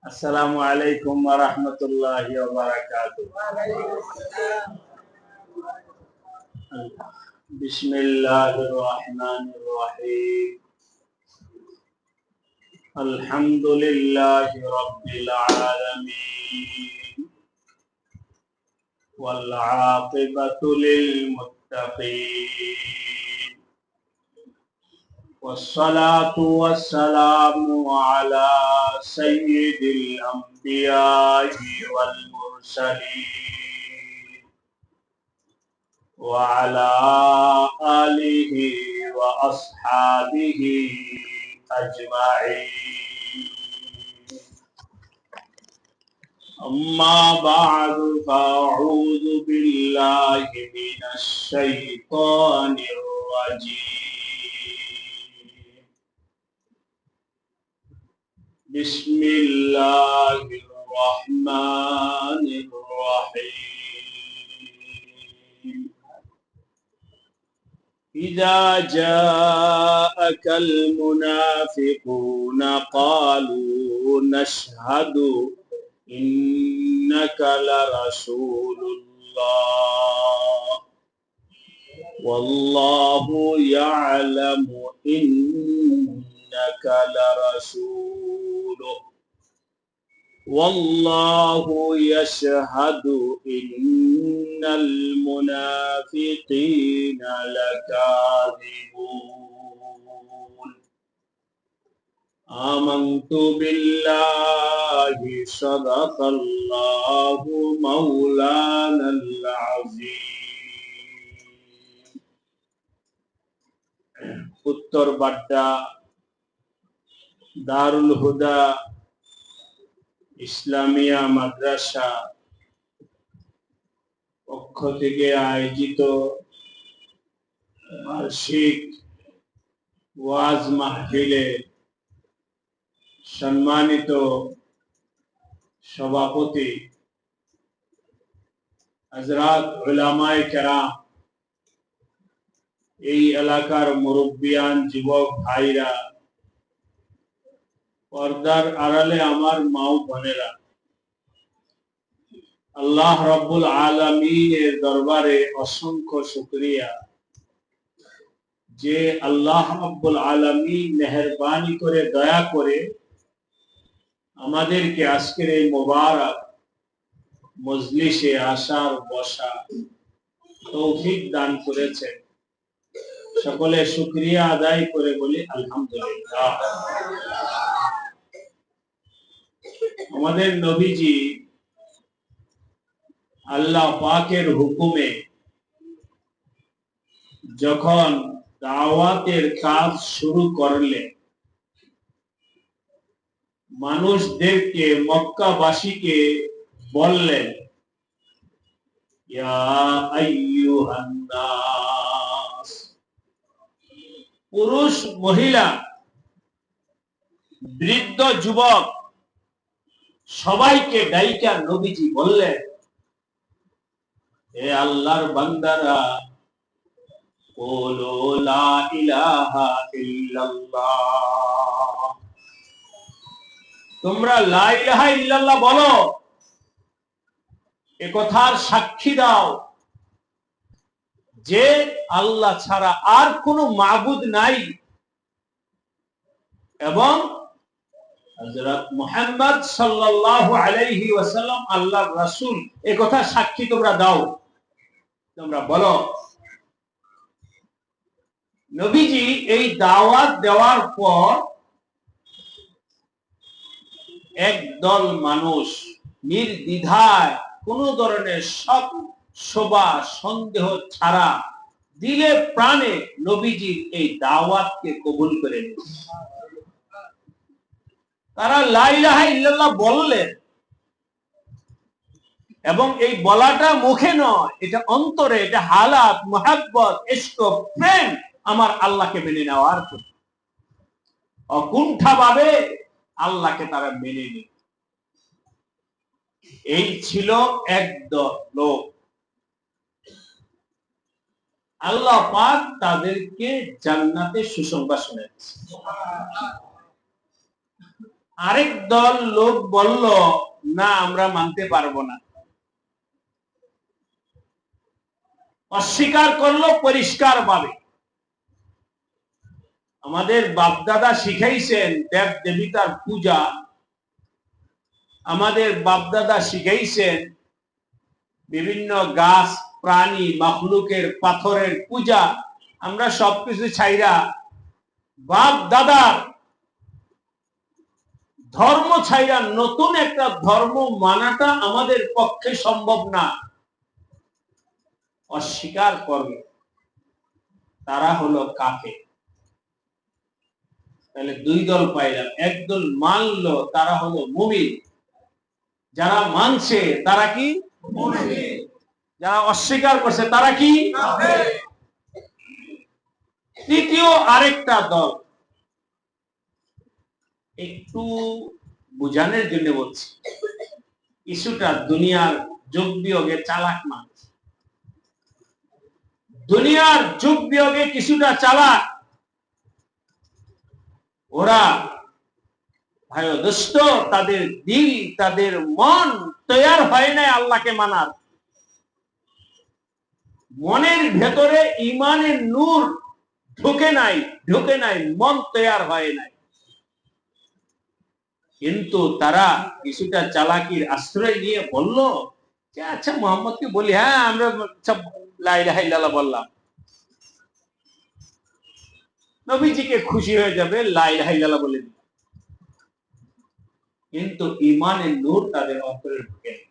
আসসালামু আলাইকুম ওয়া রাহমাতুল্লাহি ওয়া বারাকাতুহু। বিসমিল্লাহির রহমানির রহিম। আলহামদুলিল্লাহি রাব্বিল আলামিন ওয়াল আকিবাতু লিল মুত্তাকিন। والصلاة والسلام على سيد الأنبياء والمرسلين وعلى آله وأصحابه أجمعين. أما بعد فأعوذ بالله من الشيطان الرجيم. بسم الله الرحمن الرحيم. إذا جاءك المنافقون قالوا نشهد إنك لرسول الله والله يعلم إنك لرسوله والله يشهد إن المنافقين لكاذبون. آمنت بالله صدق الله مولانا العظيم. উত্তর বাড্ডা দারুল হুদা ইসলামিয়া মাদ্রাসা পক্ষ থেকে আয়োজিত বার্ষিক ওয়াজ মাহফিলে সম্মানিত সভাপতি হযরত উলামায়ে কেরাম, এই এলাকার মুরব্বিয়ান, যুবক ভাইরা, পর্দার আড়ালে আমার মা ও বোনেরা, আল্লাহ রাব্বুল আলামিনের দরবারে অসংখ্য শুকরিয়া যে আল্লাহ রাব্বুল আলামিন মেহেরবানি করে দয়া করে আমাদেরকে আজকের এই মোবারক মজলিসে আসার বসা তৌফিক দান করেছেন। সকলে শুকরিয়া আদায় করে বলি আলহামদুলিল্লাহ। আমাদের নবীজি আল্লাহ পাকের হুকুমে যখন দাওয়াতের কাজ শুরু করলেন, মানুষদেরকে, মক্কাবাসীকে বললেন, ইয়া আইয়ুহান নাস, পুরুষ মহিলা বৃদ্ধ যুবক সবাইকে ডাইকা নবীজি বললেন, হে আল্লাহর বান্দারা, কুলু লা ইলাহা ইল্লাল্লাহ, তোমরা লা ইলাহা ইল্লাল্লাহ বলো, এ কথার সাক্ষী দাও যে আল্লাহ ছাড়া আর কোনো মাবুদ নাই এবং হযরত মুহাম্মদ সাল্লাল্লাহু আলাইহি ওয়াসাল্লাম আল্লাহর রাসূল, এ কথা সাক্ষী তোমরা দাও, তোমরা বলো। নবীজি এই দাওয়াত দেওয়ার পর একদল মানুষ নির্দ্বিধায় কোন ধরনের শোভা সন্দেহ ছাড়া দিলে প্রাণে নবীজির এই দাওয়াতকে কবুল করে নিল। তারা লা ইলাহা ইল্লাল্লাহ বললেন এবং এই বলাটা মুখে নয়, এটা অন্তরে, এটা হালাত, মুহাব্বত, ইশক, প্রেম আমার আল্লাহকে মেনে নেওয়ার জন্য, অকুণ্ঠাভাবে আল্লাহকে তারা মেনে নিল। এই ছিল একদল লোক। আল্লাহ পাক তাদেরকে জান্নাতের সুসংবাদ শোনাচ্ছেন। আরেক দল লোক বলল, না আমরা মানতে পারবো না, অস্বীকার করলো পরিষ্কার ভাবে। আমাদের বাপদাদা শিখাইছেন দেব দেবতার পূজা, আমাদের বাপদাদা শিখাইছেন বিভিন্ন গাছ প্রাণী মাখলুকের পাথরের পূজা। আমরা সবকিছু ছাইরা বাপ দাদার ধর্ম ছাইরা নতুন একটা ধর্ম মানাটা আমাদের পক্ষে সম্ভব না। অস্বীকার করবে তারা হলো কাফের। তাহলে দুই দল পাইলাম, একদল মানলো তারা হলো মুমিন, যারা মানছে তারা কি মুমিন, যারা অস্বীকার করছে তারা কি কাফের। তৃতীয় আরেকটা দল, একটু বুঝানোর জন্য বলছি, কিছুটা দুনিয়ার যুগ বিয়োগে চালাক মানুষ, দুনিয়ার যুগ বিয়োগে কিছুটা চালাক। ওরা ভাই দোস্ত, তাদের দিল তাদের মন তৈয়ার হয় নাই আল্লাহকে মানার, মনের ভেতরে ইমানের নূর ঢুকে নাই, মন তৈয়ার হয় নাই। কিন্তু তারা কিছুটা চালাকির আশ্রয় নিয়ে বলল যে আচ্ছা মোহাম্মদকে বলি, হ্যাঁ আমরা সব লা ইলাহা ইল্লাল্লাহ বললাম, নবীজিকে খুশি হয়ে যাবে, লা ইলাহা ইল্লাল্লাহ বলে দিল। কিন্তু ইমানের নূর তাদের অন্তরে ঢুকে নেই।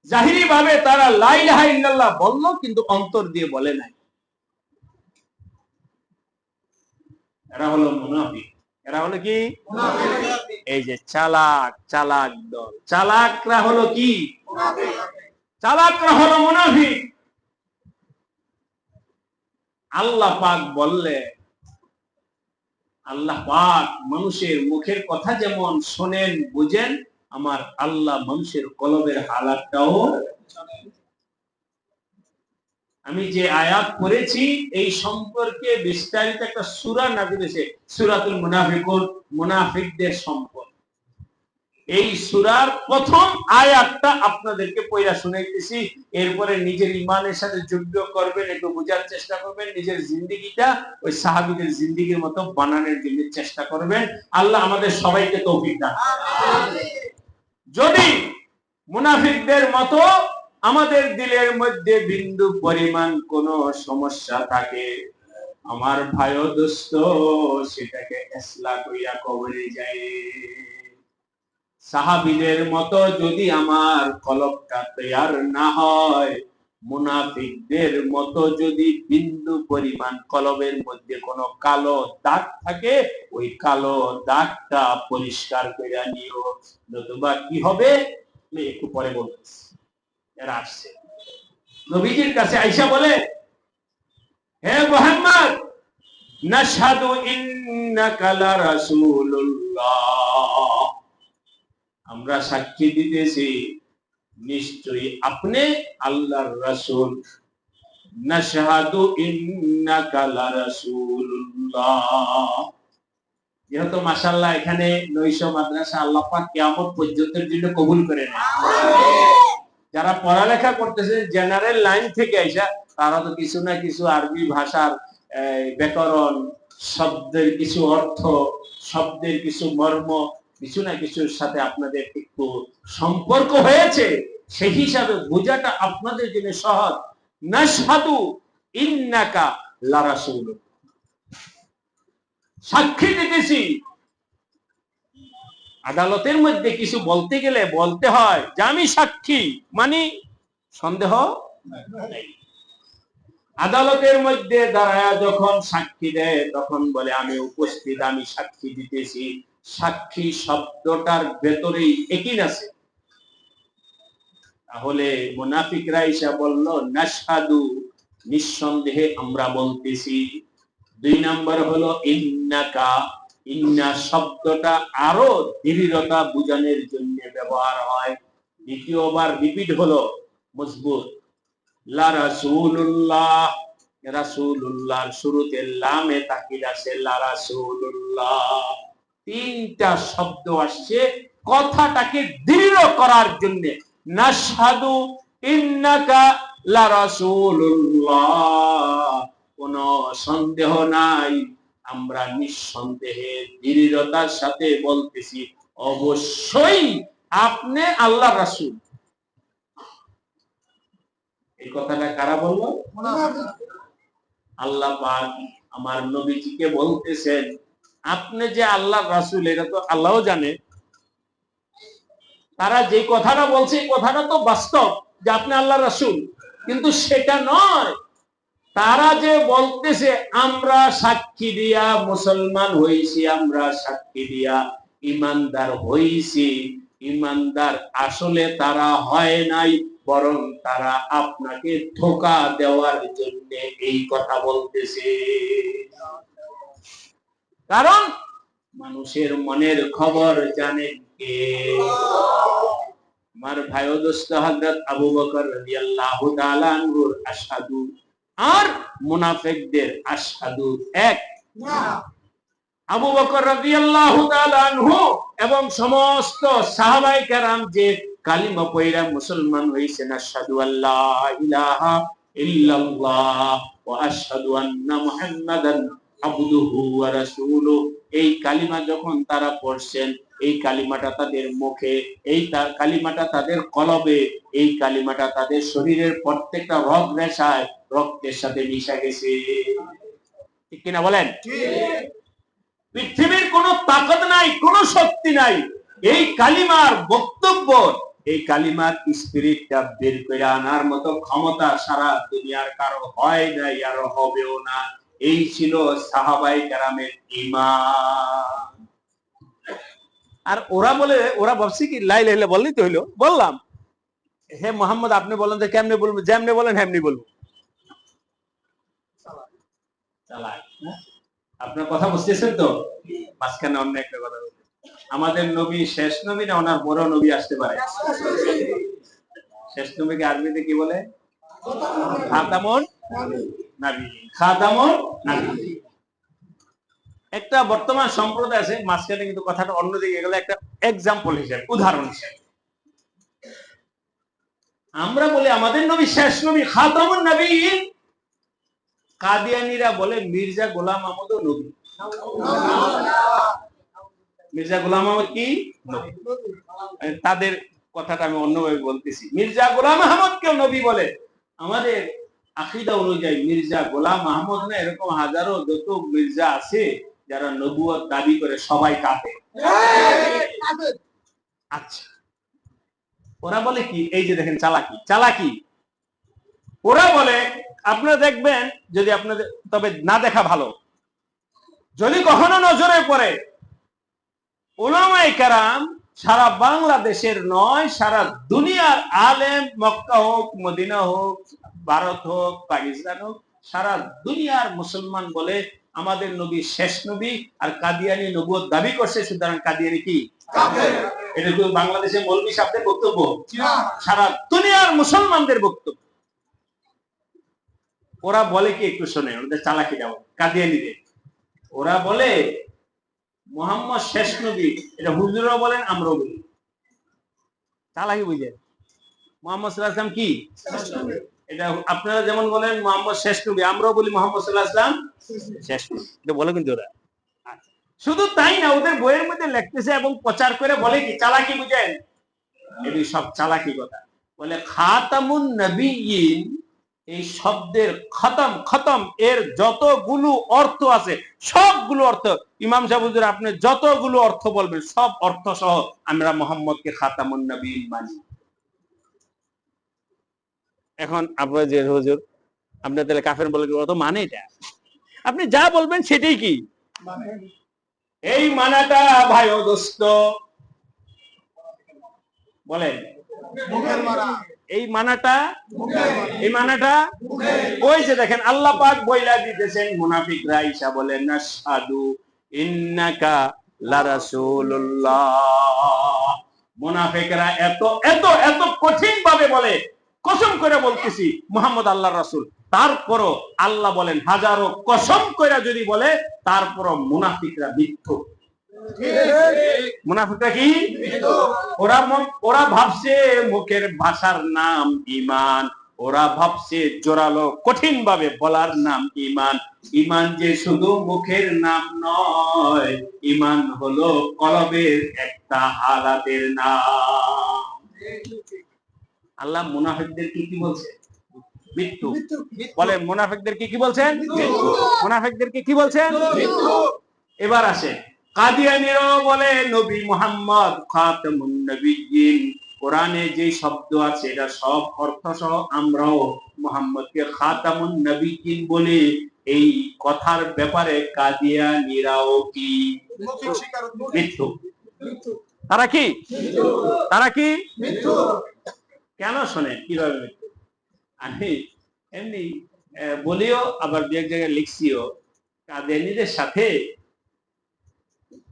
জাহিরি ভাবে তারা লা ইলাহা ইল্লাল্লাহ বলল, কিন্তু অন্তর দিয়ে বলে নাই। এরা হলো মুনাফিক। এরা হলো কি মুনাফিক। এই যে চালাক দল, চালাকরা হলো কি মুনাফিক, চালাকরা হলো মুনাফিক। আল্লাহ পাক বললে, আল্লাহ পাক মানুষের মুখের কথা যেমন শোনেন বুঝেন, আমার আল্লাহ মানুষের কলবের হালাতটাও জানেন। আমি যে আয়াত পড়েছি এই সম্পর্কে বিস্তারিত একটা সূরা নাযিল হয়েছে, সূরাতুল মুনাফিকুন, মুনাফিকদের সম্পর্ক। এই সূরার প্রথম আয়াতটা আপনাদেরকে পড়া শুনাইতেছি, এরপরে নিজের ঈমানের সাথে যুদ্ধ করবেন, একটু বোঝার চেষ্টা করবেন, নিজের জিন্দেগিটা ওই সাহাবীদের জিন্দেগির মতো বানানোর জন্য চেষ্টা করবেন। আল্লাহ আমাদের সবাইকে তৌফিক দান। যদি মুনাফিকদের মতো আমাদের দিলের মধ্যে বিন্দু পরিমাণ কোন সমস্যা থাকে, আমার ভাই ও দোস্ত, সেটাকে ইসলাহ কইরা কবরে যায়। সাহাবীদের মতো যদি আমার কলবটা তৈয়ার না হয়, মুনাফিকদের মতো যদি বিন্দু পরিমাণ কলবের মধ্যে কোনো কালো দাগ থাকে, ওই কালো দাগটা পরিষ্কার করে নিও, নতুবা কি হবে আমি একটু পরে বলতেছি। এরা আসছে নবীজির কাছে, আয়েশা বলে, হে মুহাম্মদ, নাশহাদু ইন্নাকা লা রাসূলুল্লাহ, আমরা সাক্ষী দিতেছি নিশ্চয়ই আপনি আল্লাহর রাসূল। নাশহাদু ইন্নাকা লা রাসূলুল্লাহ। যেহেতু মাশাআল্লাহ এখানে 900 মাদ্রাসা আল্লাহ পাক কিয়ামত পর্যন্তের জন্য কবুল করে নেন। যারা পড়ালেখা করতেছে জেনারেল লাইন থেকে আইসা, তারা তো কিছু না কিছু আরবি ভাষার ব্যাকরণ, শব্দের কিছু অর্থ, শব্দের কিছু মর্ম, কিছু না কিছুর সাথে আপনাদের একটু সম্পর্ক হয়েছে, সেই হিসাবে বোঝাটা আপনাদের জন্য সহজ। নাশহাদু ইন্নাকা লা রাসূল, সাক্ষী দিতেছি। আদালতের মধ্যে কিছু বলতে গেলে বলতে হয় যে আমি সাক্ষী, মানে সন্দেহ নাই। আদালতের মধ্যে দাঁড়ায় যখন সাক্ষী দেয়, তখন বলে আমি উপস্থিত, আমি সাক্ষী দিতেছি। সাক্ষী শব্দটার ভেতরেই একই আছে। তাহলে মুনাফিকরা এসে বলল নাশহাদু, নিঃসন্দেহে আমরা বলতেছি। 2 নম্বর হলো ইন্নাকা, ইন্না শব্দটা আরো দৃঢ়তা বোঝানোর জন্য ব্যবহার হয়। দ্বিতীয়বার রিপিট হলো মজবুত। লা রাসূলুল্লাহ, রাসূলুল্লাহর শুরুতে লামে তাকিদ আছে, লা রাসূলুল্লাহ। তিনটা শব্দ আসছে কথাটাকে দৃঢ় করার জন্য। নাশহাদু ইন্নাকা লা রাসূলুল্লাহ, কোনো সন্দেহ নাই, আমরা নিঃসন্দেহে দৃঢ়তার সাথে বলতেছি অবশ্যই আপনি আল্লাহর রাসূল। এই কথাটা কারা বললো? আল্লাহ পাক আমার নবীজিকে বলতেছেন আপনি যে আল্লাহর রাসূল, এটা তো আল্লাহও জানে। তারা যে কথাটা বলছে এই কথাটা তো বাস্তব যে আপনি আল্লাহর রাসূল, কিন্তু সেটা নয়। তারা যে বলতেছে আমরা সাক্ষী দিয়া মুসলমান হইছি, আমরা সাক্ষী দিয়া ইমানদার হইছি, ইমানদার আসলে তারা হয় নাই, বরং তারা আপনাকে ধোঁকা দেওয়ার জন্য এই কথা বলতেছে। কারণ মানুষের মনের খবর জানেন কে? আমার ভাই ও দোস্ত হযরত আবু বকর রাদিয়াল্লাহু তাআলা আনহুর আশহাদু আর মুনাফিকদের আশহাদু এক না। আবু বকর রাদিয়াল্লাহু তাআলা আনহু এবং সমস্ত সাহাবায়ে কেরাম যে কালিমা পড়া মুসলমান হইছেন, আশহাদু আল্লা ইলাহা ইল্লাল্লাহ ওয়া আশহাদু আন্না মুহাম্মাদান আবদুহু ওয়া রাসূলুহু, এই কালিমা যখন তারা পড়ছেন, এই কালিমাটা তাদের মুখে, এই কালিমাটা তাদের কলবে, এই কালিমাটা তাদের শরীরের প্রত্যেকটা রগ রেশায় রক্তের সাথে মিশে গেছে। ঠিক কিনা বলেন? পৃথিবীর কোনো তাকত নাই, কোনো শক্তি নাই এই কালিমার বক্তব্য, এই কালিমার স্পিরিটটা বের করে আনার মতো ক্ষমতা সারা দুনিয়ার কারো হয় নাই, আর হবেও না। এই ছিল সাহাবায়ে কেরামের ঈমান। আর ওরা ভাবছে কি লা ইলাহা ইল্লাল্লাহ বললেই তো হইলো। বললাম হে মোহাম্মদ আপনি বলেন যে কেমনে বলবো, যেমনে বলেন হেমনি বলবো। চালাক। আপনার কথা বুঝতেছেন তো? মাঝখানে অন্য একটা কথা বলতে, আমাদের নবী শেষ নবী না ওনার বড় নবী আসতে পারে? শেষ নবীকে আরবিতে কি বলে? খাতামুন নবী। খাতামুন নবী। একটা বর্তমান সম্প্রদায় আছে মাঝখানে, কিন্তু কথাটা অন্যদিকে গেলে একটা এক্সাম্পল হিসেবে, উদাহরণ হিসেবে আমরা বলি আমাদের নবী শেষ নবী, খাতামুন নবী। কাদিয়ানীরা বলে মির্জা গোলাম আহমদও নবী। মির্জা গোলাম আহমদ কি নবী? তাদের কথাটা আমি অন্যভাবে বলতেছি। মির্জা গোলাম আহমদকেও নবী বলে। আমাদের আকীদা অনুযায়ী মির্জা গোলাম আহমদ না, এরকম হাজারো যত মির্জা আছে যারা নবুয়ত দাবি করে সবাই কাফের। আচ্ছা, ওরা বলে কি? এই যে দেখেন চালাকি চালাকি। ওরা বলে আপনারা দেখবেন, যদি আপনাদের, তবে না দেখা ভালো, যদি কখনো নজরে পড়ে উলামায়ে কেরাম সারা বাংলাদেশের নয়, সারা দুনিয়ার আলেম, মক্কা হোক, মদিনা হোক, ভারত হোক, পাকিস্তান হোক, সারা দুনিয়ার মুসলমান বলে আমাদের নবী শেষ নবী। আর কাদিয়ানী নবুয়ত দাবি করছে, সুতরাং কাদিয়ানী কি কাফের। এটা কি বাংলাদেশের মৌলভী সাহেবদের বক্তব্য? সারা দুনিয়ার মুসলমানদের বক্তব্য। ওরা বলে কি, একটু শোনে ওদের চালাকি দেওয়া কাদিয়ানীদের। ওরা বলে মুহাম্মদ শেষ নবী, এটা হুজুরও বলেন আমরাও বলি। চালাকি বুঝেন? মুহাম্মদ সাল্লাল্লাহু আলাইহি ওয়াসাল্লাম কি শেষ নবী, এটা আপনারা যেমন বলেন মুহাম্মদ শেষ নবী, আমরাও বলি মুহাম্মদ সাল্লাল্লাহু আলাইহি ওয়াসাল্লাম শেষ নবী। এটা বলে কিন্তু ওরা। শুধু তাই না, ওদের বইয়ের মধ্যে লিখতেছে এবং প্রচার করে বলে কি, চালাকি বুঝেন? এই সব চালাকি কথা। বলে খাতামুন নবিয়্যিন, এই শব্দের খতম খতম এর যতগুলো অর্থ আছে সবগুলো অর্থ, ইমাম সাহেব হুজুর আপনি যতগুলো অর্থ বলবেন সব অর্থ সহ আমরা মুহাম্মদকে খাতামুন নবিয়্যিন মানি। এখন আপনারা যে হুজুর আপনি তাহলে কাফের বলে কি? তো মানে এটা আপনি যা বলবেন সেটাই কি মানে? এই মানাটা ভাই ও দোস্ত বলেন, এই মানাটা ওই যে দেখেন আল্লাহ পাক বইলা দিতেছেন, মুনাফিকরা ঈসা বলেন নাশহাদু ইন্নাকা লা রাসূলুল্লাহ। মুনাফিকরা এত এত এত কঠিন ভাবে বলে, কসম করে বলতেছি মুহাম্মদ আল্লাহর রাসূল। তারপরও আল্লাহ বলেন হাজারো কসম করে যদি বলে, তারপরও মুনাফিকরা মিথ্যুক। মুনাফিকরা কি? ওরা ভাবছে মুখের ভাষার নাম ঈমান, ওরা ভাবছে জোরালো কঠিন ভাবে বলার নাম ঈমান। ঈমান যে শুধু মুখের নাম নয়, ঈমান হলো কলবের একটা হালাতের নাম। আল্লাহ মুনাফিকদের কি বলছে? মৃত্যু। বলেন মুনাফিকদের কি বলছেন? মুনাফিকদের কি বলছেন? এবার আসে কাদিয়ানীরাও বলে নবী মুহাম্মদ খাতামুন নবিয়্যিন। কোরআনে যে শব্দ আছে এটা সব অর্থ সহ আমরাও মুহাম্মদকে খাতামুন নবিয়্যিন বলি। এই কথার ব্যাপারে কাদিয়ানীরাও কি? মৃত্যু। তারা কি? তারা কি? কেন শোনেন কিভাবে মৃত্যু? আমি এমনি বলিও, আবার দু এক জায়গায় লিখছিও। কাদিয়ানীদের সাথে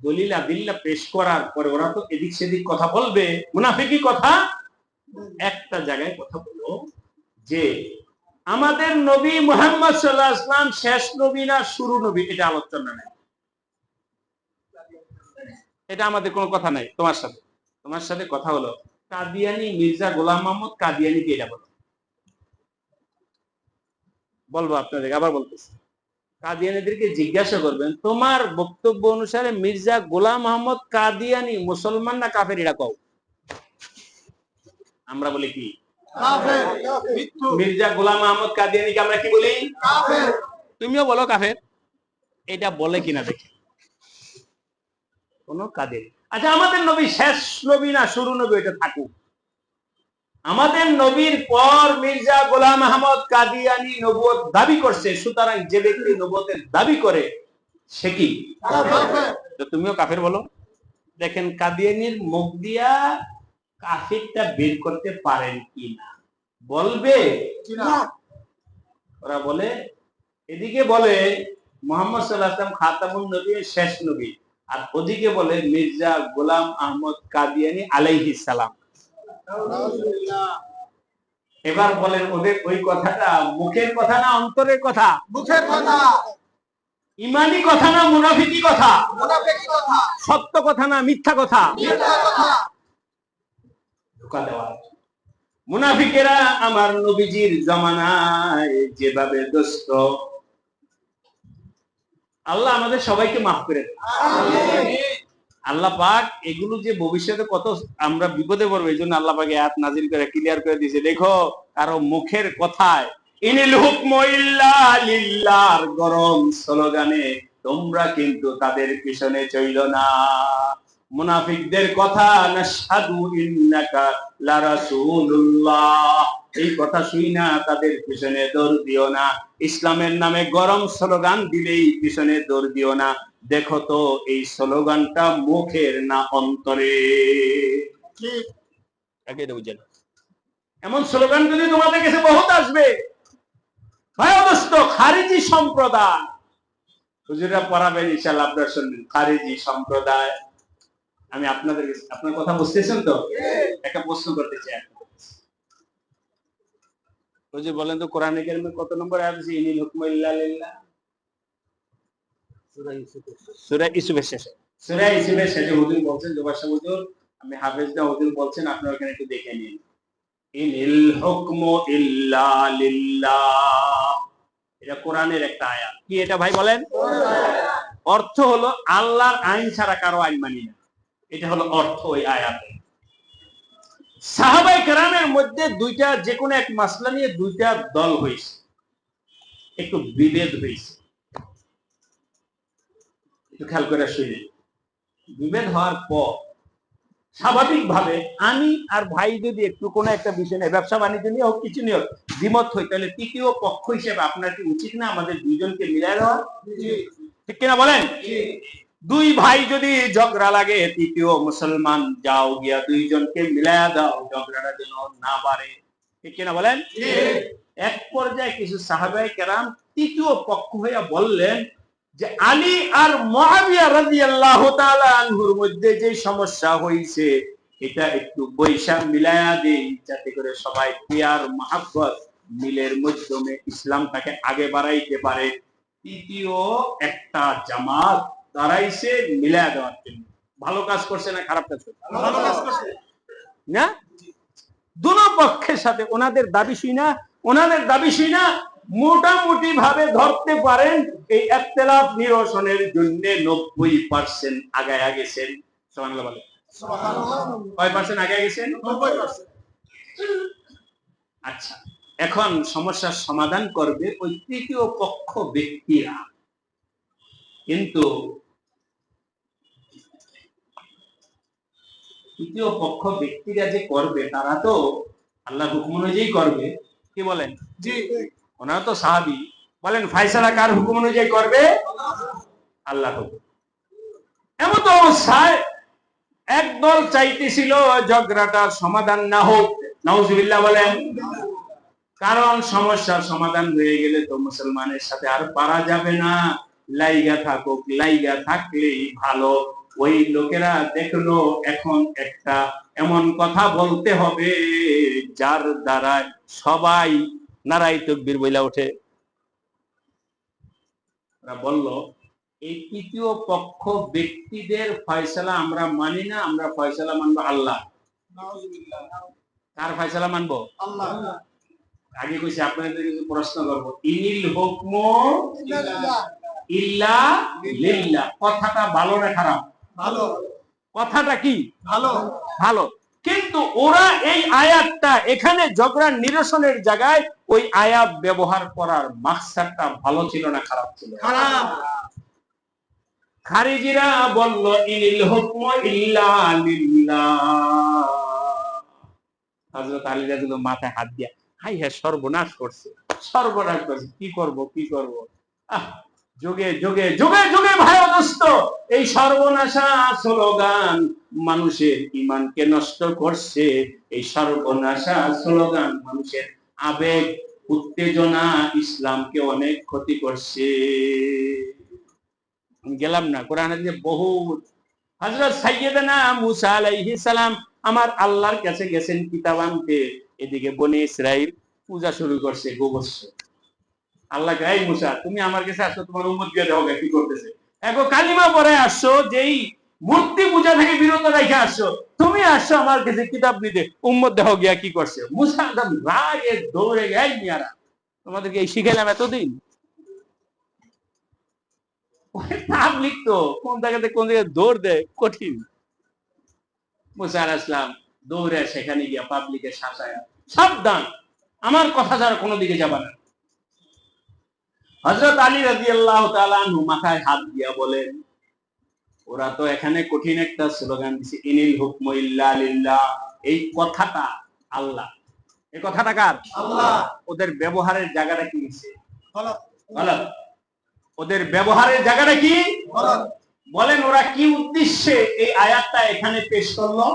দলিল আদিল্লা পেশ করার পরে ওরা তো এদিক সেদিক কথা বলবে, মুনাফিকি কথা। একটা জায়গায় কথা বলো যে আমাদের নবী মুহাম্মদ সাল্লাল্লাহু আলাইহি ওয়াসাল্লাম শেষ নবী না শুরু নবী, এটা আলোচনা নাই। এটা আমাদের কোনো কথা নাই। তোমার সাথে কথা হলো কাদিয়ানী মির্জা গোলাম মোহাম্মদ কাদিয়ানী কে, এটা বলবো আপনাদের। আবার বলতেছি, কাদিয়ানীদেরকে জিজ্ঞাসা করবেন তোমার বক্তব্য অনুসারে মির্জা গোলাম মোহাম্মদ কাদিয়ানী মুসলমান না কাফের, এটা কও। আমরা বলি কি? কাফের। মির্জা গোলাম মোহাম্মদ কাদিয়ানীকে আমরা কি বলি? কাফের। তুমিও বলো কাফের। এটা বলে কিনা দেখি কোন কাদের। আচ্ছা, আমাদের নবী শেষ নবী না শুরু নবী, এটা থাকুক। আমাদের নবীর পর মির্জা গোলাম আহমদ কাদিয়ানী নবুয়ত দাবি করছে, সুতরাং যে ব্যক্তি নবুয়তের দাবি করে সে কি? তো তুমিও কাফের বলো। দেখেন কাদিয়ানীর মুখ দিয়া কাফিরটা বের করতে পারেন কি না, বলবে কিনা? ওরা বলে, এদিকে বলে মুহাম্মদ সাল্লাল্লাহু আলাইহি ওয়াসাল্লাম খাতামুন নবী, শেষ নবী, আর ওদিকে বলে মির্জা গোলাম আহমদ কাদিয়ানী আলাইহিস সালাম। এবার বলেন ওদের ওই কথাটা মুখের কথা না অন্তরের কথা? মুখের কথা। ইমানি কথা না মুনাফিকি কথা? মুনাফিকি কথা। সত্য কথা না মিথ্যা কথা? মিথ্যা কথা। ধোঁকা দেওয়া। মুনাফিকেরা আমার নবীজির জামানায় যেভাবে দোস্ত, আল্লাহ আমাদের সবাইকে মাফ করে দেন। আমিন। আল্লাহ পাক এগুলো যে ভবিষ্যতে কত আমরা বিপদে পড়বো, এই জন্য আল্লাহ পাক আয়াত নাজিল করে ক্লিয়ার করে দিয়েছে। দেখো কারো মুখের কথায় ইনিল হুকমু ইল্লা লিল্লাহর গরম স্লোগানে তোমরা কিন্তু তাদের পিছনে চইলো না। মুনাফিকদের কথা নাশহাদু ইন্নাকা লা রাসূলুল্লাহ, এই কথা শুই না তাদের পিছনে দৌড় দিও না। ইসলামের নামে গরম স্লোগান দিলেই পিছনে দৌড় দিও না। দেখো তো এই স্লোগানটা মুখের না অন্তরে? এমন স্লোগান যদি তোমাদের কাছে বহুত আসবে, খারিজি সম্প্রদায় হুজুররা পড়াবেন ইনশাআল্লাহ, আপনারা শুনবেন। খারিজি সম্প্রদায়, আমি আপনাদের আপনার কথা বুঝতেছেন তো? একটা প্রশ্ন করতে চাই। হুজুর বলেন তো কোরআনে কারিমে কত নম্বর আয়াত আছে ইনিল হুকমু ইল্লা লিল্লাহ? সূরা ইউসুফের শেষে। সূরা ইউসুফের শেষে হুজুর বলছেন, জোবাশা হুজুর, আমি হাফেজ না, হুজুর বলছেন আপনারা এখানে একটু দেখে নিন। ইনিল হুকমু ইল্লা লিল্লাহ, এটা কোরআনের একটা আয়াত। কি এটা ভাই বলেন? অর্থ হলো আল্লাহর আইন ছাড়া কারো আইন মানি না। এটা হলো অর্থ ওই আয়াতে। সাহাবায়ে কেরামের মধ্যে দুইটা, যে কোনো এক মাসলা নিয়ে দুইটা দল হয়েছে, একটু বিভেদ হয়েছে। একটু খেয়াল করে শুনে। বিভেদ হওয়ার পর স্বাভাবিকভাবে আমি আর ভাই যদি একটু কোনো একটা বিষয় নিয়ে, ব্যবসা বাণিজ্য নিয়ে হোক, কিছু নিয়ে হোক, দ্বিমত হই, তাহলে তৃতীয় পক্ষ হিসেবে আপনার কি উচিত না আমাদের দুইজনকে মিলাই দেওয়া? ঠিক কিনা বলেন? দুই ভাই যদি ঝগড়া লাগে, তৃতীয় মুসলমান যাও গিয়া দুইজনকে মিলাইয়া দাও, ঝগড়াটা যেন না বাড়ে। ঠিক কিনা বলেন? এক পর্যায়ে কিছু সাহাবায়ে কেরাম তৃতীয় পক্ষ হইয়া বললেন যে আলী আর মুআবিয়া রাদিয়াল্লাহু তাআলা আনহুর মধ্যে যে সমস্যা হইছে, এটা একটু বৈশা মিলাইয়া দেই, যাতে করে সবাই পিয়ার মহব্বত মিলের মাধ্যমে ইসলামটাকে আগে বাড়াইতে পারে। তৃতীয় একটা জামাত দাঁড়াইছে মিলাইয়া দেওয়ার জন্য। ভালো কাজ করছে না খারাপ কাজ করছে? না, দুনো পক্ষের সাথে ওনাদের দাবি শুনা মোটামুটি ভাবে ধরতে পারেন এই ইখতিলাফ নিরসনের জন্য 90% আগায়া গেছেন। সুবহানাল্লাহ বলেন। কয় পার্সেন্ট আগায়া গেছেন? 90%। আচ্ছা, এখন সমস্যার সমাধান করবে ওই তৃতীয় পক্ষ ব্যক্তিরা। কিন্তু তৃতীয় পক্ষ ব্যক্তিরা যে করবে তারা তো আল্লাহর হুকুম অনুযায়ী করবে। কি বলেন? জি, ওনারা তো সাহাবী। বলেন ফয়সালা কার হুকুম অনুযায়ী করবে? আল্লাহর হুকুম। এমন তো অবস্থায় একদল চাইতেছিল ঝগড়াটার সমাধান না হোক। নাউজুবিল্লাহ বলেন। কারণ সমস্যার সমাধান হয়ে গেলে তো মুসলমানের সাথে আর পারা যাবে না। লাইগা থাকুক, লাইগা থাকলেই ভালো। ওই লোকেরা দেখলো এখন একটা এমন কথা বলতে হবে যার দ্বারা সবাই নারাই তাকবীর বইলা ওঠে। ওরা বলল এই তৃতীয় পক্ষ ব্যক্তিদের ফয়সালা আমরা মানি না, আমরা ফয়সালা মানবো আল্লাহ। কার ফয়সালা মানবো? আল্লাহ। আগে কইছি আপনাদের কিছু প্রশ্ন করব। ইনিল হুকমু ইল্লা লিল্লাহ, কথাটা ভালো না খারাপ? ভালো। কথাটা কি? ভালো। ভালো। কিন্তু ওরা এই আয়াতটা এখানে ঝগড়া নিরসনের জায়গায় ওই আয়াত ব্যবহার করার মাকসাদটা ভালো ছিল না খারাপ ছিল? খারাপ। খারিজিরা বলল ইনিল হুকমু ইল্লা লিল্লাহ। হযরত আলী রাদিয়াল্লাহু মাথায় হাত দিয়া হাই হ্যাঁ সর্বনাশ করছে, সর্বনাশ করছে, কি করব কি করব। যুগে যুগে যুগে যুগে ভাই দোস্ত, এই সর্বনাশা স্লোগান মানুষের ঈমানকে নষ্ট করছে। এই সর্বনাশা স্লোগান মানুষের আবেগ উত্তেজনা ইসলামকে অনেক ক্ষতি করছে। গেলাম না কোরআনে যে বহুত হযরত সাইয়েদনা মুসা আলাইহিস সালাম আমার আল্লাহর কাছে গেছেন কিতাব আনতে, এদিকে বনি ইসরাইল পূজা শুরু করছে গোবর্ষ। আল্লাহ কে, এই মুসা তুমি আমার কাছে আসছো, তোমার উম্মত কে দাও কি করতেছে? এখন কালিমা পড়ে আসছো, যেই মূর্তি পূজা থেকে বিরত রেখে আসছো, তুমি আসছো আমার কাছে কিতাব নিতে, উম্মত দেহ গিয়া কি করছে? মুসা একদম রাগে দৌড়ে গেই মিয়ারা, তোমাদেরকে এই শিখাইলাম এতদিন। পাবলিক তো কোন জায়গাতে কোন জায়গায় দৌড় দেয়, কঠিন। মুসা আলাইহিস সালাম দৌড়ে সেখানে গিয়া পাবলিকের শাসায়া, সাবধান আমার কথা ছাড়া কোনো দিকে যাবা না। হযরত আলী রাদিয়াল্লাহু তাআলা আনহু মাথায় হাত দিয়া বলেন, ওরা তো এখানে কঠিন একটা স্লোগান দিছে, ইনিল হুকমু ইল্লা লিল্লাহ। এই কথাটা আল্লাহ, এই কথাটা কার? আল্লাহ। ওদের ব্যবহারের জায়গাটা কি হইছে? গলত। গলত। ওদের ব্যবহারের জায়গাটা কি? গলত। বলেন ওরা কি উদ্দেশ্যে এই আয়াতটা এখানে পেশ করলো?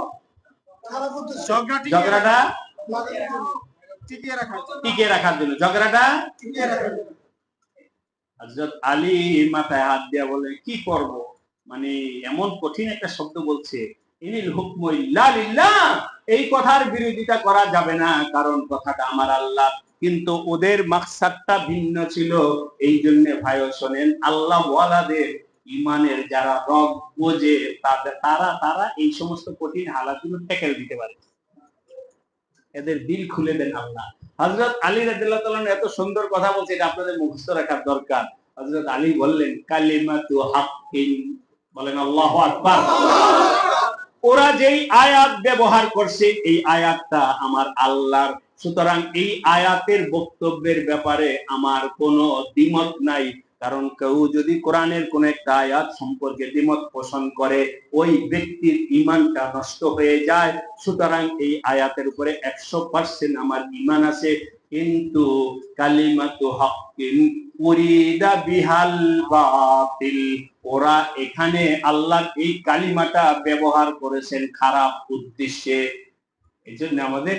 ঝগড়াটা টিকিয়ে রাখার জন্য, ঝগড়াটা টিকিয়ে রাখার জন্য। হযরত আলী মাথায় হাত দিয়া বলে কি করব, মানে এমন কঠিন একটা শব্দ বলছে, ইনিল হুকমু ইল্লা লিল্লাহ। এই কথার বিরোধিতা করা যাবে না, কারণ কথাটা আমার আল্লাহ। কিন্তু ওদের মাকসাদটা ভিন্ন ছিল। এই জন্য ভাই শোনেন, আল্লাহ ওয়ালাদের ইমানের যারা রগ বোঝে তারা এই সমস্ত কঠিন হালাতগুলো ট্যাকেল দিতে পারে। এদের দিল খুলে দেন আল্লাহ। হযরত আলী রাদিয়াল্লাহু তাআলা এত সুন্দর কথা বলছে, এটা আপনাদের মুখস্থ রাখার দরকার। হযরত আলী বললেন কালিমাতু হাক্কিন, বলেন আল্লাহু আকবার। ওরা যেই আয়াত ব্যবহার করছে এই আয়াতটা আমার আল্লাহর, সুতরাং এই আয়াতের বক্তব্যের ব্যাপারে আমার কোনো দ্বিমত নাই। কারণ কেউ যদি কোরআনের কোন একটা আয়াত সম্পর্কে দ্বিমত পোষণ করে ওই ব্যক্তির ঈমানটা নষ্ট হয়ে যায়। সুতরাং এই আয়াতের উপরে 100% আমার ঈমান আছে। কিন্তু কালিমাতু হাক্কিন উরিদা বিহাল বাতিল, ওরা এখানে আল্লাহর এই কালিমাটা ব্যবহার করেছেন খারাপ উদ্দেশ্যে। এজন্য আমাদের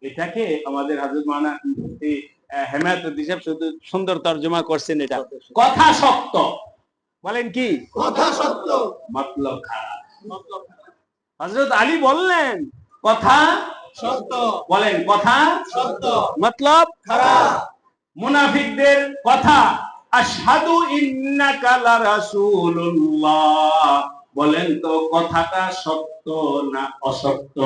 এটাকে আমাদের হযরত মাওলানা মুফতি হেমায়েতুদ্দিন সাহেব সুন্দর তরজমা করছেন, এটা কথা সত্য। বলেন কি? কথা সত্য, মতলব খারাপ। হযরত আলী বললেন কথা সত্য, বলেন কথা সত্য, মতলব খারাপ। মুনাফিকদের কথা আশহাদু ইন্নাকা লা রাসূলুল্লাহ, বলেন তো কথাটা সত্য না অসত্য?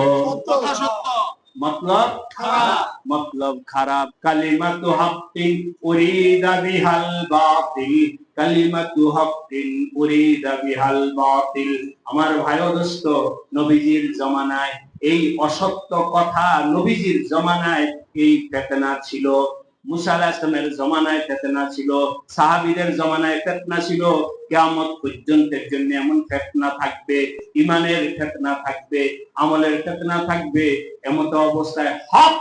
মতলব খারাপ, মতলব খারাপ। কালিমাতু হাক্কিন উরিদা বিহাল বাতিল, কালিমাতু হাক্কিন উরিদা বিহাল বাতিল। আমার ভাই ও দোস্ত, নবীজির জমানায় এই অসত্য কথা, নবীজির জমানায় এই ফিতনা ছিল, মুসা আলাইহিস সালামের জমানায় ফিতনা ছিল, সাহাবীদের জমানায় ফিতনা ছিল, কিয়ামত পর্যন্তের জন্য এমন ফিতনা থাকবে, ঈমানের ফিতনা থাকবে, আমলের ফিতনা থাকবে। এমত অবস্থায় হক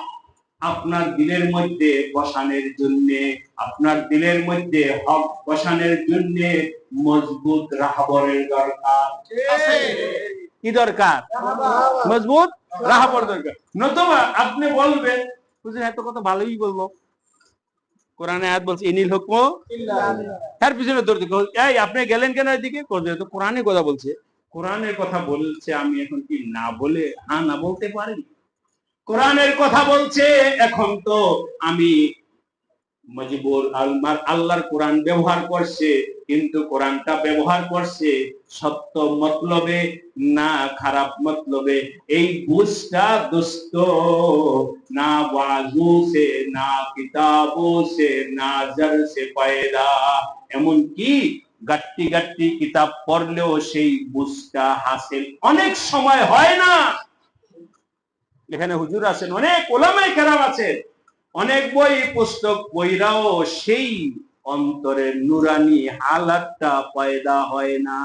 আপনার দিলের মধ্যে বসানোর জন্য, আপনার দিলের মধ্যে হক বসানোর জন্য মজবুত রাহবরের দরকার। কি দরকার? মজবুত রাহবর দরকার। নতুবা আপনি বলবেন হুজুর এত কথা ভালোই বললো, কোরআনে আয়াত বলছে ইনিল হুকম তার পিছনে দৌড়তে, এই আপনি গেলেন কেন এদিকে? তো কোরআনে কথা বলছে, কোরআনের কথা বলছে, আমি এখন কি না বলে হ্যাঁ না বলতে পারি? কোরআনের কথা বলছে, এখন তো আমি মজবুর। আল্লাহর কোরআন ব্যবহার করছে, কিন্তু কোরআনটা ব্যবহার করছে সত্য মতলবে না খারাপ মতলবে। এই বুঝটা দোস্ত না ওয়াজু সে, না কিতাবো সে, না জর সে পয়দা। এমন কি গাট্টি গাট্টি কিতাব পড়লেও সেই বুঝটা হাসিল অনেক সময় হয় না। এখানে হুজুর আছেন, অনেক ওলামায়ে কেরাম আছেন, অনেক বই পুস্তক বইরাও সেই অন্তরের নুরানি হালাতটা পয়দা হয় না।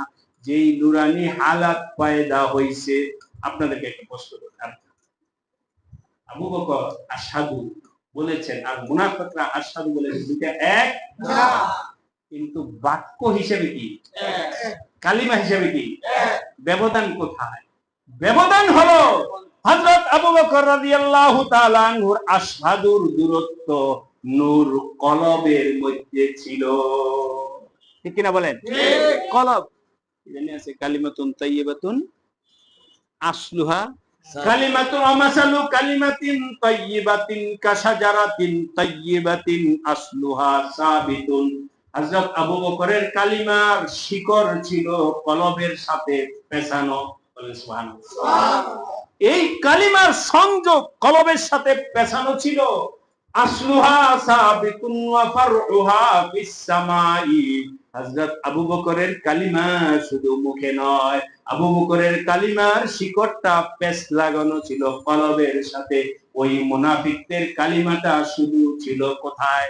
যেই নুরানি হালাত পয়দা হইছে, আপনাদেরকে একটা প্রশ্ন করতাম, আবু বকর আশহাদু বলেছেন আর মুনাফিকরা আশহাদু বলেছেন, দুইটা এক না, কিন্তু বাক্য হিসেবে কি এক, কালিমা হিসেবে কি এক। ব্যবধান কোথায়? ব্যবধান হলো হযরত আবু বকর রাদিয়াল্লাহু তাআলা আনহুর আশহাদুর দূরত্ব নূর কলবের মধ্যে ছিল। ঠিক কিনা বলেন? ঠিক। কলব এখানে আছে কালিমাতুন তাইয়্যিবাতুন আসলুহা কালিমাতুন আমাসালু কালিমাতিন তাইয়্যিবাতিন কাশাজারাতিন তাইয়্যিবাতিন আসলুহা সাবিতুন। হযরত আবু বকরের কালিমার শিকড় ছিল কলবের সাথে পেঁচানো। বলেন সুবহানাল্লাহ। এই কালিমার সংযোগ কলবের সাথে পেছানো ছিল। আসলুহা সাবিতুন ওয়া ফারউহা ফিস সামাই। হযরত আবু বকরের কালিমা শুধু মুখে নয়, আবু বকরের কালিমার শিকড়টা পেঁচ লাগানো ছিল কলবের সাথে। ওই মুনাফিকদের কালিমাটা শুধু ছিল কোথায়?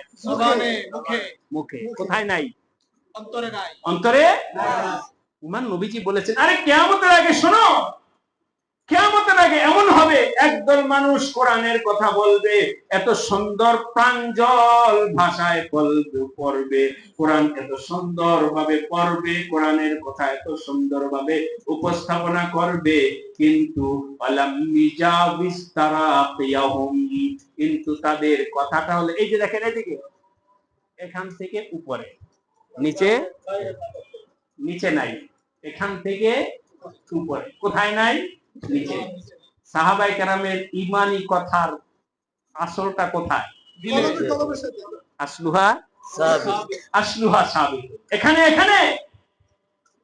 মুখে। মুখে কোথায় নাই? অন্তরে নাই। অন্তরে নাই। ইমাম নবীজি বলেছেন, আরে কিয়ামতের আগে শোনো, কিয়ামতের আগে এমন হবে একদল মানুষ কোরআনের কথা বলবে, এত সুন্দর প্রাঞ্জল ভাষায় পড়বে, কোরআন এত সুন্দর ভাবে পড়বে, কোরআনের কথা এত সুন্দর ভাবে উপস্থাপনা করবে, কিন্তু কিন্তু তাদের কথাটা হলো এই যে দেখেন এদিকে, এখান থেকে উপরে, নিচে নিচে নাই, এখান থেকে উপরে কোথায় নাই? নিচে। সাহাবায়ে কেরামের ঈমানি কথার আসলটা কোথায়? আসলুহা সাবিত। আসলুহা সাবিত। এখানে এখানে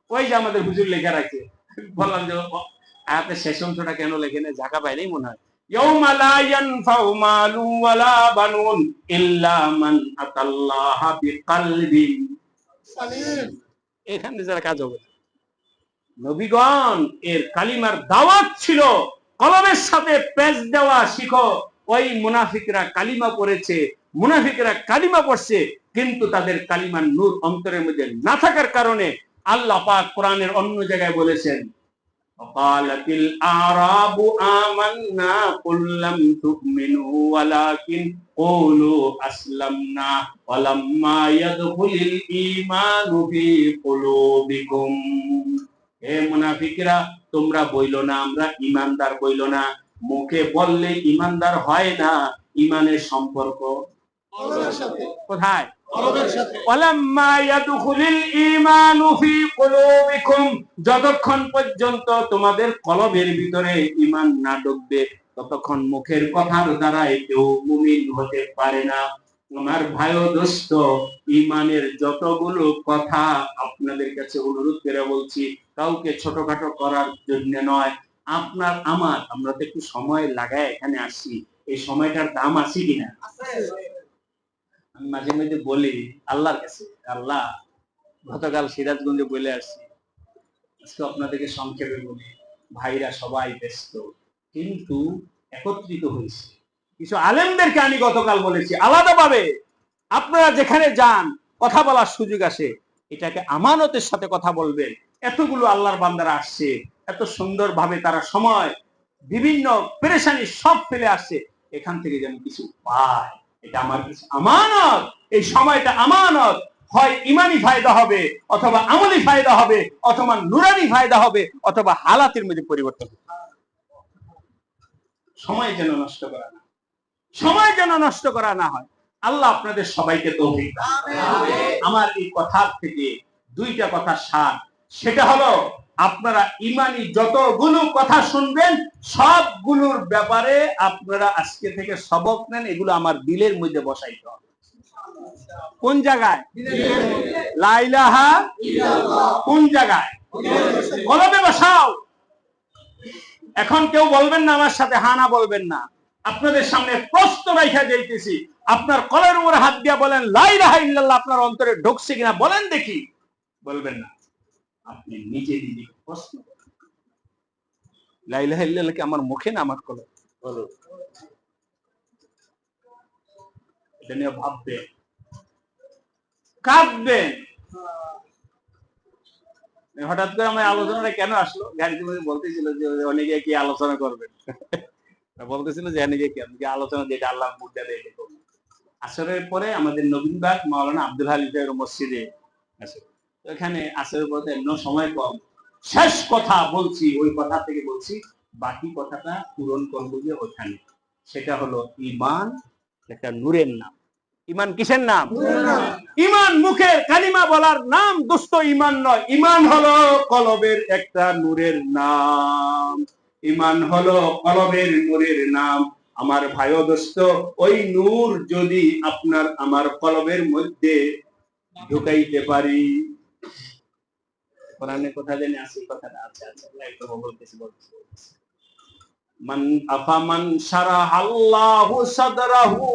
ওই যে আমাদের হুজুর লেখা রাখে, বললাম যে আয়াতের শেষ অংশটা কেন লেখেন, জায়গা পাইলেই মনে হয় ইয়াউমা লা ইয়ানফাউ মালু ওয়ালা বানুন ইল্লা মান আতাল্লাহা বিকলবিন সালিম। এখানে যারা কাজ হবে, নবীগণ এর কালিমার দাওয়াত ছিল কলমের সাথে পেঁচ দেওয়া শিখো। ওই মুনাফিকরা কালিমা পড়েছে, মুনাফিকরা কালিমা পড়ছে, কিন্তু তাদের কালিমার নূর অন্তরের মধ্যে না থাকার কারণে আল্লাহ পাক কোরআনের অন্য জায়গায় বলেছেন, ওয়াকালাতিল আরাবু আমান্না কুল লাম তুমিনু ওয়ালাকিন কুলু আসলামনা ওয়ালাম্মা ইয়াদখুলিল ঈমানু ফি কুলুবিকুম। হে মুনাফিকরা, তোমরা বইলো না আমরা ঈমানদার, বইলো না। মুখে বললে ঈমানদার হয় না, ঈমানের সম্পর্ক কলবের সাথে। কোথায়? কলবের সাথে। ওয়ালাম্মা ইয়াদখুলিল ঈমানু ফি কুলুবিকুম, যতক্ষণ পর্যন্ত তোমাদের কলবের ভিতরে ঈমান না ঢুকবে ততক্ষণ মুখের কথার দ্বারা কেউ মুমিন হতে পারে না। আমার ভাই ও দোস্ত, ইমানের যতগুলো কথা আপনাদের কাছে অনুরোধ করে বলছি, কাউকে ছোটখাটো করার জন্য নয়, আপনার আমার, আমরা তো একটু সময় লাগায় এখানে আসছি, এই সময়টার দাম আছে কিনা? আমি মাঝে মাঝে বলি আল্লাহর কাছে, আল্লাহ, গতকাল সিরাজগঞ্জে বলে আসছি, আজকে আপনাদেরকে সংক্ষেপে বলি, ভাইরা সবাই ব্যস্ত, কিন্তু একত্রিত হয়েছে। কিছু আলেমদেরকে আমি গতকাল বলেছি আলাদাভাবে আপনারা যেখানে যান কথা বলার সুযোগ আসে, এটাকে আমানতের সাথে কথা বলবেন। এতগুলো আল্লাহর বান্দারা আসছে, এত সুন্দর ভাবে তারা সময় বিভিন্ন পেরেশানি সব ফেলে আসছে, এখান থেকে যেন কিছু পায়, এটা আমার কাছে আমানত। এই সময়টা আমানত, হয় ইমানি ফায়দা হবে, অথবা আমলি ফায়দা হবে, অথবা নুরানি ফায়দা হবে, অথবা হালাতের মধ্যে পরিবর্তন হবে। সময় যেন নষ্ট করা না, সময় যেন নষ্ট করা না হয়। আল্লাহ আপনাদের সবাইকে তৌফিক দান করুন। আমার এই কথার থেকে দুইটা কথা সার, সেটা হলো আপনারা ইমানি যতগুলো কথা শুনবেন সবগুলোর ব্যাপারে আপনারা আজকে থেকে সবক নেন, এগুলো আমার দিলের মধ্যে বসাইতে হবে। কোন জায়গায়? লা ইলাহা ইল্লাল্লাহ। কোন জায়গায়? কলবে বসাও। এখন কেউ বলবেন না আমার সাথে হানা বলবেন না, আপনাদের সামনে প্রশ্ন রাখা যাইতেছি, আপনার কলের উপরে হাত দিয়া বলেন লা ইলাহা ইল্লাল্লাহ আপনার অন্তরে ঢুকছে কিনা বলেন দেখি। বলবেন না, আপনি নিজে নিজে প্রশ্ন করেন, লা ইলাহা ইল্লাল্লাহ কি আমার মুখে না আমার কলে? বলো, এটা নিয়ে ভাববেন, কাঁদবেন। হঠাৎ করে আমার আলোচনাটা কেন আসলো, গাড়িতে বলতেছিল যে অনেকে কি আলোচনা করবেন, বলতেছিল যে অনেকে কি আলোচনা, যেটা আল্লাহ মুদ্রা দেয়। আসরের পরে আমাদের নবীনবাগ মাওলানা আব্দুল হালিমের মসজিদে আছে, এখানে আসরের পরে এমন সময় কম, শেষ কথা বলছি, ওই কথা থেকে বলছি, বাকি কথাটা পূরণ করবো যে ওখানে। সেটা হলো ইমান একটা নূরের নাম। ইমান কিসের নাম? ইমান মুখের কালিমা বলার নাম দোস্ত, ইমান নয়। ইমান হলো কলবের একটা নূরের নাম। ইমান হলো কলবের নূরের নাম। আমার ভাই ও দোস্ত, ওই নূর যদি আপনার আমার কলবের মধ্যে ঢুকাইতে পারি, কোরআনে কথা জানি আছে, কথাটা আছে আছে একটু বলতেছি মান আফামান শারাহাল্লাহু সাদরাহু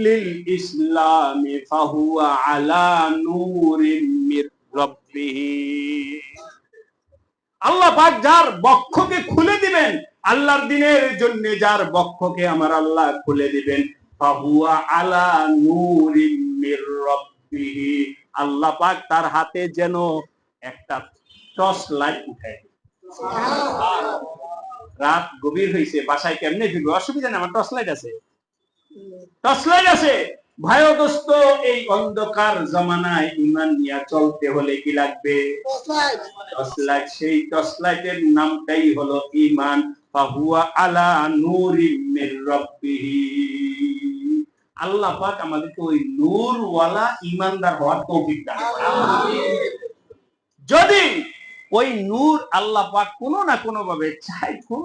লিল ইসলামি ফাহুয়া আলা নূরিন মির রাব্বিহি। আল্লাহ পাক যার বক্ষকে খুলে দিবেন, আল্লাহর দ্বীনের জন্য যার বক্ষকে আমার আল্লাহ খুলে দিবেন, ফাহুয়া আলা নূরিন মির রাব্বিহি, আল্লাহ পাক তার হাতে যেন একটা টর্চ লাইট উঠায়। রাত গভীর হয়েছে, বাসায় কেমনে ফিরবে, অসুবিধা নেই, আমার টর্চ লাইট আছে, টর্চ লাইট আছে। ভাই ও দোস্ত, এই অন্ধকার জমানায় ইমান নিয়ে চলতে হলে কি লাগবে? Torch light. সেই টর্চ লাইটের নামটাই হলো ইমান। ফাহুয়া আলা নূরিন মির রাব্বিহি। আল্লাহ পাক আমাদেরকে ওই নূরওয়ালা ইমানদার হওয়ার তৌফিক দান করুন। যদি ওই নূর আল্লাহ পাক কোনো না কোনো ভাবে চাই, কোন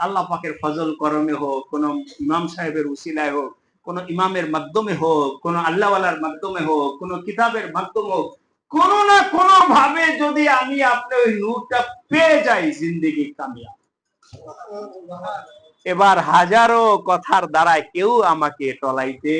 আল্লাহ পাকের ফজল করমে হোক, কোন ইমাম সাহেবের উসিলায় হোক, কোন ইমামের মাধ্যমে হোক, কোন আল্লাহওয়ালার মাধ্যমে হোক, কোন কিতাবের মাধ্যমে হোক, কোন না কোন ভাবে যদি আমি আপনি ওই নূরটা পেয়ে যাই, জিন্দেগি কামিয়াব। এবার হাজারো কথার দ্বারায় কেউ আমাকে টলাইতে,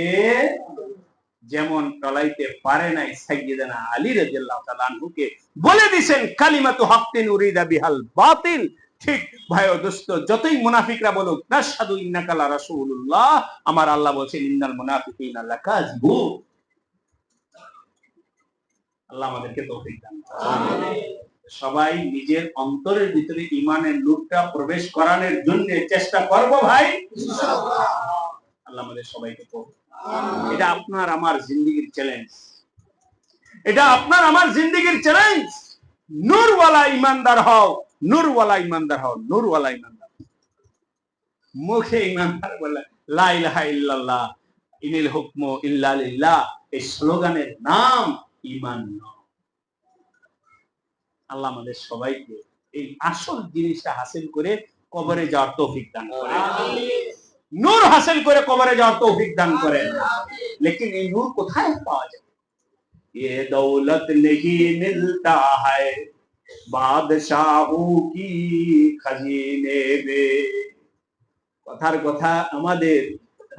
যেমন টলাইতে পারে নাই সাইয়্যিদানা আলী রাদিয়াল্লাহু তাআলা আনহুকে বলে দিবেন কালিমাতু হাক্কিন উরিদা বিহাল বাতিল। ঠিক ভাই ও দোস্ত, যতই মুনাফিকরা বলুক নাশহাদু ইন্নাকা লা রাসূলুল্লাহ, আমার আল্লাহ বলেন ইন্নাল মুনাফিকিনা লাকাযিবুন। আল্লাহ আমাদেরকে তৌফিক দান করুন। আমিন। সবাই নিজের অন্তরের ভিতরে ঈমানের নূরটা প্রবেশ করানোর জন্য চেষ্টা করব ভাই, ইনশাআল্লাহ। আল্লাহ আমাদের সবাইকে তৌফিক। এটা আপনার আমার জিন্দেগীর চ্যালেঞ্জ, এটা আপনার আমার জিন্দেগীর চ্যালেঞ্জ। নূরওয়ালা ইমানদার হও, নূরওয়ালা ইমানদার হও, নূরওয়ালা ইমানদার। মুখে ইমানদার বলে লা ইলাহা ইল্লাল্লাহ ইনিল হুকমু ইল্লা লিল্লাহ, এই স্লোগানের নাম ঈমান নয়। আল্লাহ আমাদের সবাইকে এই আসল জিনিসটা হাসিল করে কবরে যাওয়ার তৌফিক দান করেন। আমিন। নূর হাসিল করে কবরে যাওয়ার তৌফিক দান করেন। লেকিন এই নূর কোথায় পাওয়া যাবে? ये दौलत नहीं मिलता है बादशाहों की खजीने में। কথার কথা, আমাদের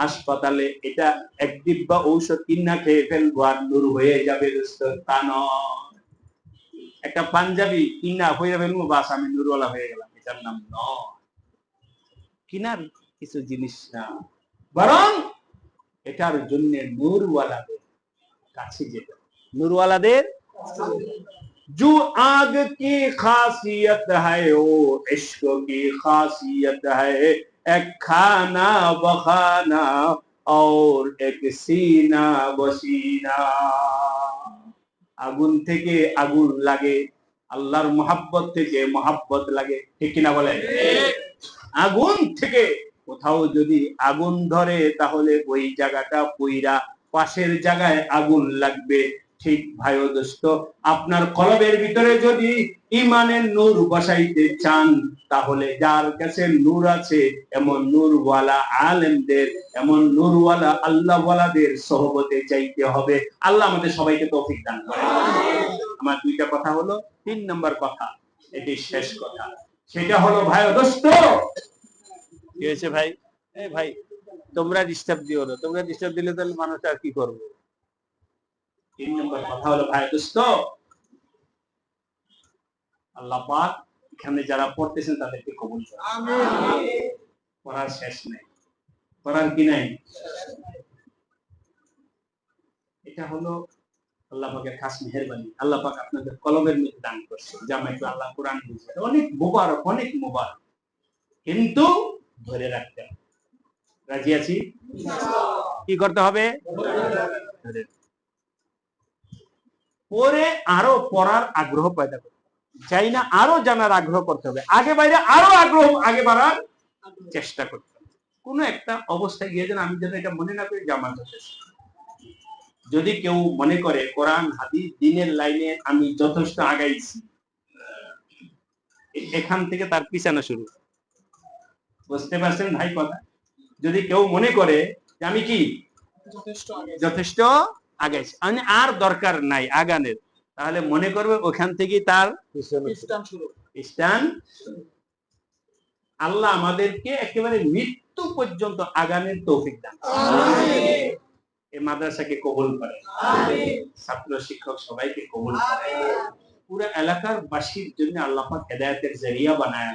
হাসপাতালে এটা এক ডিব্বা ঔষধ কিনা খেয়ে ফেলবো আর নূর হয়ে যাবে, তা নয়। একটা পাঞ্জাবি কিনা হয়ে ফেলবো, বাস আমি নূরওয়ালা হয়ে গেলাম, এটার নাম নয়। কিনার কিছু জিনিস না, বরং এটার জন্য নূরওয়ালাদের কাছে যেতে। नूरवालादेर जो आग की खासियत है वो इश्क की खासियत है, एक खाना बखाना और एक सीना बसीना। আগুন থেকে আগুন লাগে, আল্লাহর মোহাব্বত থেকে মোহাব্বত লাগে, ঠিক কিনা বলেন? আগুন থেকে কোথাও যদি আগুন ধরে তাহলে ওই জায়গাটা পুইরা পাশের জায়গায় আগুন লাগবে। ঠিক ভাই ও দোস্ত, আপনার কলবের ভিতরে যদি ঈমানের নূর বসাইতে চান, তাহলে যার কাছে নূর আছে এমন নূরওয়ালা আলেমদের, এমন নূরওয়ালা আল্লাহওয়ালাদের সোহবতে চাইতে হবে। আল্লাহ আমাদের সবাইকে তৌফিক দান করেন। আমার দুইটা কথা হলো, 3 নম্বর কথা, এটি শেষ কথা, সেটা হলো ভাই ও দোস্ত, কি হয়েছে ভাই? এই ভাই তোমরা ডিস্টার্ব দিও না, তোমরা ডিস্টার্ব দিলে তাহলে মানুষ আর কি করবে। 3 নম্বর কথা হলো ভাই দোস্ত, আল্লাহ পাক এখানে যারা পড়তেছেন তাদেরকে কবুল করুন। আমিন। পড়ার শেষ নাই, পড়ার কি নাই? এটা হলো আল্লাহ পাকের খাস মেহেরবানি। আল্লাহ পাক আপনাদের কলবের মধ্যে দান করছে, জামাইকে আল্লাহ কোরআন দিয়েছে, অনেক মোবারক, অনেক মোবারক, কিন্তু ধরে রাখতে হবে। রাজি আছি? কি করতে হবে? পরে আরো পড়ার আগ্রহ পয়দা করতে চাই না, আরো জানার আগ্রহ করতে হবে, আগে বাইরে আরো আগ্রহ, আগে বাড়ার চেষ্টা করতে হবে। কোন একটা অবস্থায় গিয়ে যেন আমি যেন এটা মনে না করি জামাত যথেষ্ট। যদি কেউ মনে করে কোরআন হাদিস দ্বীনের লাইনে আমি যথেষ্ট আগাইছি, এখান থেকে তার পিছানো শুরু। বুঝতে পারছেন ভাই কথা? যদি কেউ মনে করে যে আমি কি যথেষ্ট আগাইছি, মানে আর দরকার নাই আগানের, তাহলে মনে করবে ওখান থেকে তার স্টান। আল্লাহ আমাদেরকে একেবারে মৃত্যু পর্যন্ত আগানের তৌফিক দান আমিন। এই মাদ্রাসাকে কবুল করে আমিন, ছাত্র শিক্ষক সবাইকে কবুল করে, পুরো এলাকার বাসীর জন্য আল্লাহ পাক হেদায়েতের জরিয়া বানায়।